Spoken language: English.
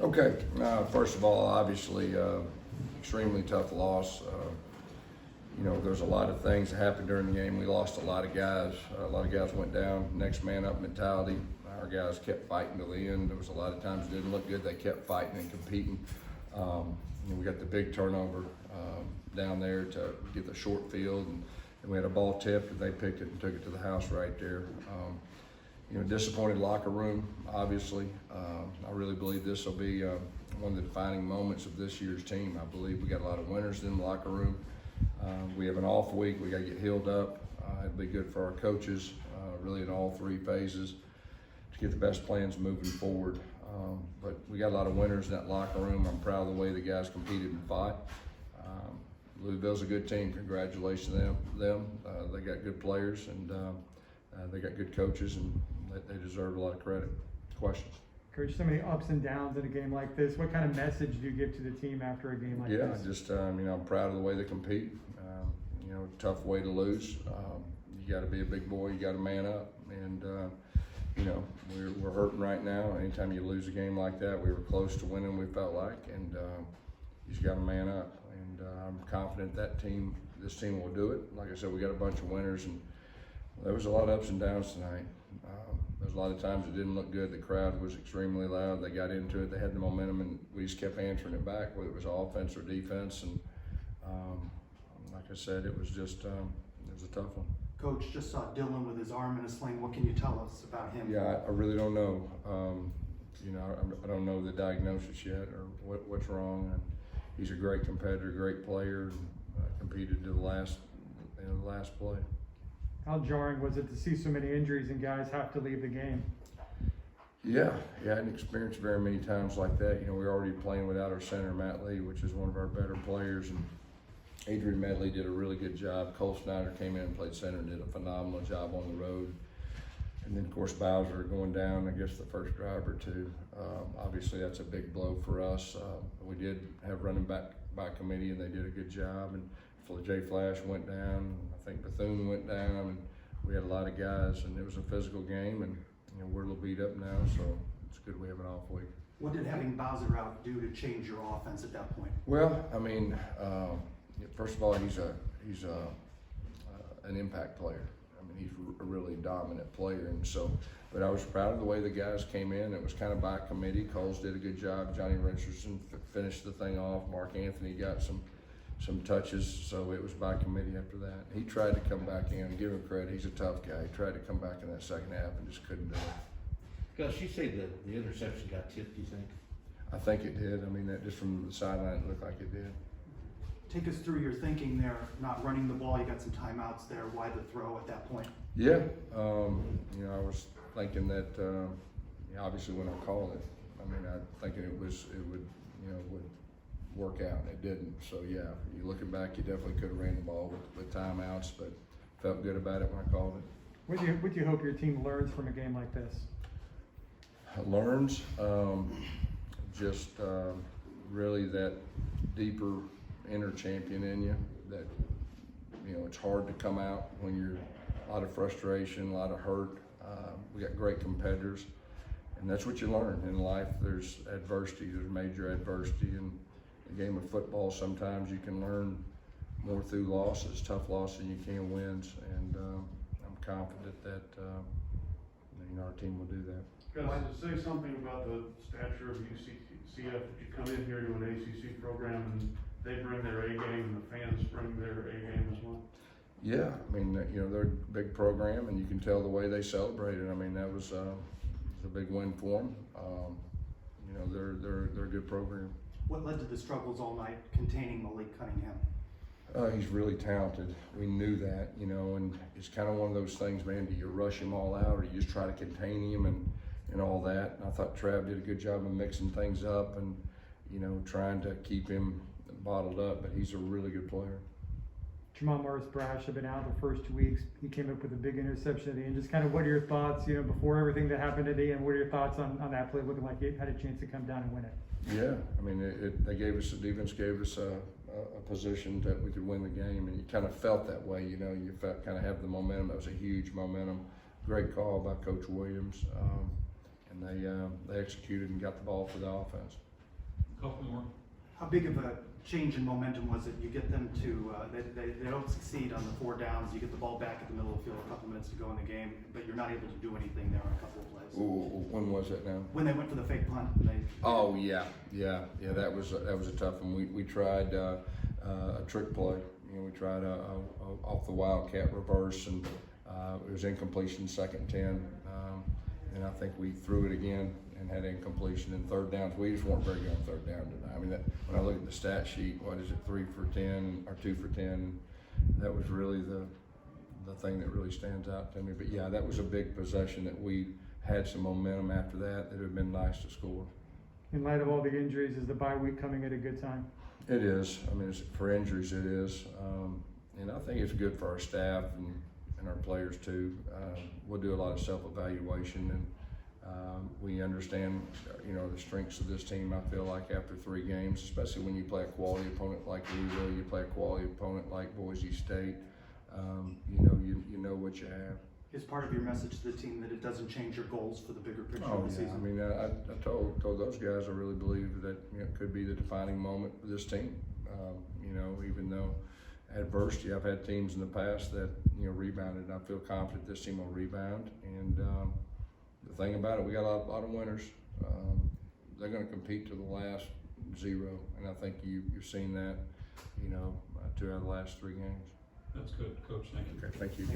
Okay, first of all, obviously, extremely tough loss. There's a lot of things that happened during the game. We lost a lot of guys. A lot of guys went down. Next man up mentality. Our guys kept fighting to the end. There was a lot of times it didn't look good. They kept fighting and competing. We got the big turnover down there to get the short field, and we had a ball tipped, and they picked it and took it to the house right there. Disappointed locker room, obviously. I really believe this will be one of the defining moments of this year's team. I believe we got a lot of winners in the locker room. We have an off week. We got to get healed up. It'll be good for our coaches, really in all three phases, to get the best plans moving forward. But we got a lot of winners in that locker room. I'm proud of the way the guys competed and fought. Louisville's a good team. Congratulations to them. They got good players, and they got good coaches, and they deserve a lot of credit. Questions? Coach, so many ups and downs in a game like this. What kind of message do you give to the team after a game like this? Just I'm proud of the way they compete. Tough way to lose. You got to be a big boy. You got to man up, and we're hurting right now. Anytime you lose a game like that, we were close to winning. We felt like, and you just got to man up. And I'm confident this team will do it. Like I said, we got a bunch of winners, and there was a lot of ups and downs tonight. There's a lot of times it didn't look good. The crowd was extremely loud. They got into it. They had the momentum, and we just kept answering it back, whether it was offense or defense. And like I said, it was just it was a tough one. Coach, just saw Dylan with his arm in a sling. What can you tell us about him? Yeah, I really don't know. I don't know the diagnosis yet or what's wrong. He's a great competitor, great player, and competed to the last play. How jarring was it to see so many injuries and guys have to leave the game? Yeah, I hadn't experienced very many times like that. We're already playing without our center, Matt Lee, which is one of our better players, and Adrian Medley did a really good job. Cole Snyder came in and played center and did a phenomenal job on the road. And then, of course, Bowser going down, I guess, the first drive or two. Obviously, that's a big blow for us. We did have running back by committee, and they did a good job. And Jay Flash went down. I think Bethune went down, and we had a lot of guys, and it was a physical game, and we're a little beat up now, so it's good we have an off week. What did having Bowser out do to change your offense at that point? Well, first of all, he's an impact player. He's a really dominant player, and so. But I was proud of the way the guys came in. It was kind of by committee. Coles did a good job. Johnny Richardson finished the thing off. Mark Anthony got some touches, so it was by committee after that. He tried to come back in, give him credit, he's a tough guy. He tried to come back in that second half and just couldn't do it. Gus, you say the interception got tipped, do you think? I think it did. That just from the sideline, it looked like it did. Take us through your thinking there, not running the ball. You got some timeouts there. Why the throw at that point? Yeah, I was thinking that, obviously when I called it, I thinking it would work out, and it didn't. So yeah, you looking back, you definitely could have ran the ball with timeouts, but felt good about it when I called it. What do you hope your team learns from a game like this? Learns really that deeper inner champion in you. That it's hard to come out when you're a lot of frustration, a lot of hurt. We got great competitors, and that's what you learn in life. There's adversity. There's major adversity, and the game of football, sometimes you can learn more through losses, tough losses, than you can wins. And I'm confident that our team will do that. Gus, to say something about the stature of UCF, that you come in here to an ACC program and they bring their A game and the fans bring their A game as well? Yeah, they're a big program, and you can tell the way they celebrated. That was a big win for them. They're a good program. What led to the struggles all night containing Malik Cunningham? He's really talented. We knew that, and it's kind of one of those things, man. Do you rush him all out, or you just try to contain him and all that? And I thought Trav did a good job of mixing things up and, trying to keep him bottled up. But he's a really good player. Jamon Morris-Brash had been out the first 2 weeks. He came up with a big interception at the end. Just kind of what are your thoughts, before everything that happened at the end, what are your thoughts on that play looking like it had a chance to come down and win it? Yeah, the defense gave us a position that we could win the game, and you kind of felt that way, you felt kind of have the momentum. That was a huge momentum. Great call by Coach Williams, and they executed and got the ball for the offense. Couple more. How big of a change in momentum was it? You get them to, they don't succeed on the 4 downs, you get the ball back at the middle of the field, a couple minutes to go in the game, but you're not able to do anything there on a couple of plays. Ooh, when was it now? When they went for the fake punt, and they. Oh, yeah, that was a tough one. We tried, a trick play. You know, we tried a off the wildcat reverse, and, it was incompletion, 2nd and 10. And I think we threw it again and had incompletion in 3rd downs. We just weren't very good on 3rd down tonight. I mean, when I look at the stat sheet, what is it, 3 for 10 or 2 for 10? That was really the thing that really stands out to me. But yeah, that was a big possession that we had some momentum after that. It would have been nice to score. In light of all the injuries, is the bye week coming at a good time? It is. I mean, for injuries, it is. And I think it's good for our staff and our players too. We'll do a lot of self-evaluation, and we understand, you know, the strengths of this team. I feel like after 3 games, especially when you play a quality opponent like Louisville, you play a quality opponent like Boise State, you know what you have. Is part of your message to the team that it doesn't change your goals for the bigger picture Oh, of the yeah. season? I mean, I told those guys I really believe that, you know, it could be the defining moment for this team. You know, even though adversity, I've had teams in the past that, you know, rebounded, and I feel confident this team will rebound. And the thing about it, we got a lot of winners. They're going to compete to the last 0, and I think you've seen that, you know, 2 out of the last 3 games. That's good, Coach. Thank you. Okay, thank you.